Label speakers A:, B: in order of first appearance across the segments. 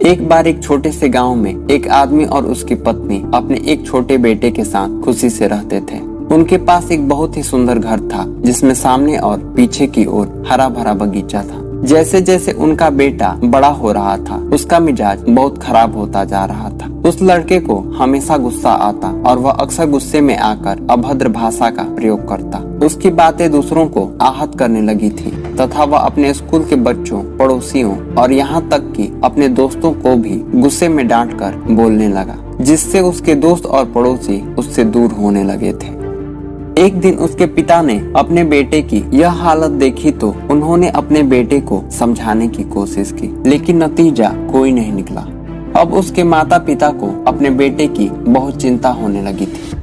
A: एक बार एक छोटे से गांव में एक आदमी और उसकी पत्नी अपने एक छोटे बेटे के साथ खुशी से रहते थे। उनके पास एक बहुत ही सुंदर घर था जिसमें सामने और पीछे की ओर हरा भरा बगीचा था। जैसे जैसे उनका बेटा बड़ा हो रहा था, उसका मिजाज बहुत खराब होता जा रहा था। उस लड़के को हमेशा गुस्सा आता और वह अक्सर गुस्से में आकर अभद्र भाषा का प्रयोग करता। उसकी बातें दूसरों को आहत करने लगी थी तथा वह अपने स्कूल के बच्चों, पड़ोसियों और यहाँ तक कि अपने दोस्तों को भी गुस्से में डांटकर बोलने लगा, जिससे उसके दोस्त और पड़ोसी उससे दूर होने लगे थे। एक दिन उसके पिता ने अपने बेटे की यह हालत देखी तो उन्होंने अपने बेटे को समझाने की कोशिश की, लेकिन नतीजा कोई नहीं निकला। अब उसके माता पिता को अपने बेटे की बहुत चिंता होने लगी थी।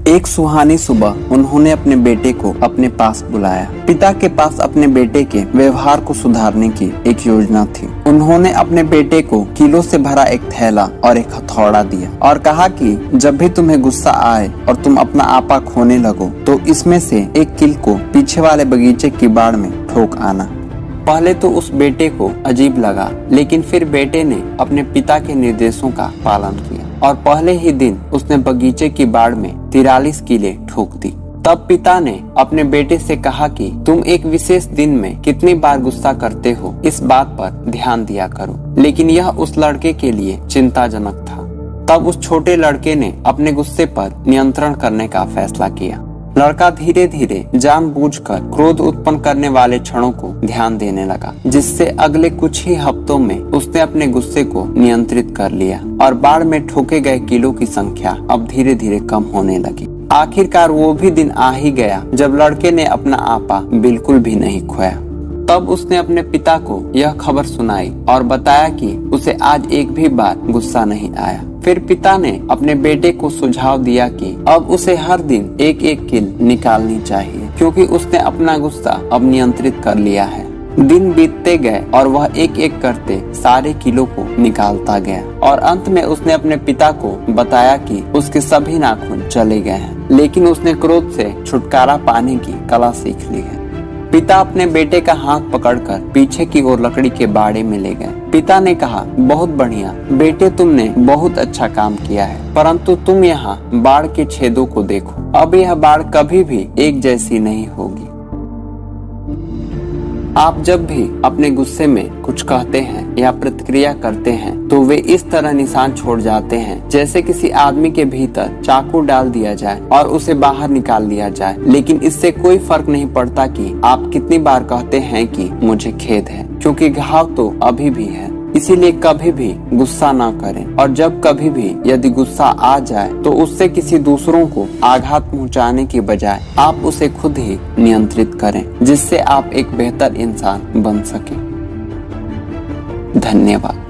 A: एक सुहानी सुबह उन्होंने अपने बेटे को अपने पास बुलाया। पिता के पास अपने बेटे के व्यवहार को सुधारने की एक योजना थी। उन्होंने अपने बेटे को कीलों से भरा एक थैला और एक हथौड़ा दिया और कहा कि जब भी तुम्हें गुस्सा आए और तुम अपना आपा खोने लगो तो इसमें से एक कील को पीछे वाले बगीचे की बाड़ में ठोक आना। पहले तो उस बेटे को अजीब लगा, लेकिन फिर बेटे ने अपने पिता के निर्देशों का पालन किया और पहले ही दिन उसने बगीचे की बाड़ में 43 कीलें ठोक दी। तब पिता ने अपने बेटे से कहा कि तुम एक विशेष दिन में कितनी बार गुस्सा करते हो, इस बात पर ध्यान दिया करो। लेकिन यह उस लड़के के लिए चिंताजनक था। तब उस छोटे लड़के ने अपने गुस्से पर नियंत्रण करने का फैसला किया। लड़का धीरे धीरे जानबूझकर क्रोध उत्पन्न करने वाले क्षणों को ध्यान देने लगा, जिससे अगले कुछ ही हफ्तों में उसने अपने गुस्से को नियंत्रित कर लिया और बाढ़ में ठोके गए कीलों की संख्या अब धीरे धीरे कम होने लगी। आखिरकार वो भी दिन आ ही गया जब लड़के ने अपना आपा बिल्कुल भी नहीं खोया। तब उसने अपने पिता को यह खबर सुनाई और बताया कि उसे आज एक भी बार गुस्सा नहीं आया। फिर पिता ने अपने बेटे को सुझाव दिया कि अब उसे हर दिन एक एक कील निकालनी चाहिए, क्योंकि उसने अपना गुस्सा अब नियंत्रित कर लिया है। दिन बीतते गए और वह एक एक करते सारे कीलों को निकालता गया और अंत में उसने अपने पिता को बताया कि उसके सभी नाखून चले गए हैं, लेकिन उसने क्रोध से छुटकारा पाने की कला सीख ली है। पिता अपने बेटे का हाथ पकड़कर पीछे की ओर लकड़ी के बाड़े में ले गए। पिता ने कहा, बहुत बढ़िया बेटे, तुमने बहुत अच्छा काम किया है, परंतु तुम यहाँ बाड़ के छेदों को देखो। अब यह बाड़ कभी भी एक जैसी नहीं होगी। आप जब भी अपने गुस्से में कुछ कहते हैं या प्रतिक्रिया करते हैं तो वे इस तरह निशान छोड़ जाते हैं जैसे किसी आदमी के भीतर चाकू डाल दिया जाए और उसे बाहर निकाल लिया जाए। लेकिन इससे कोई फर्क नहीं पड़ता कि आप कितनी बार कहते हैं कि मुझे खेद है, क्योंकि घाव तो अभी भी है। इसीलिए कभी भी गुस्सा ना करें और जब कभी भी यदि गुस्सा आ जाए तो उससे किसी दूसरों को आघात पहुंचाने की बजाय आप उसे खुद ही नियंत्रित करें, जिससे आप एक बेहतर इंसान बन सकें। धन्यवाद।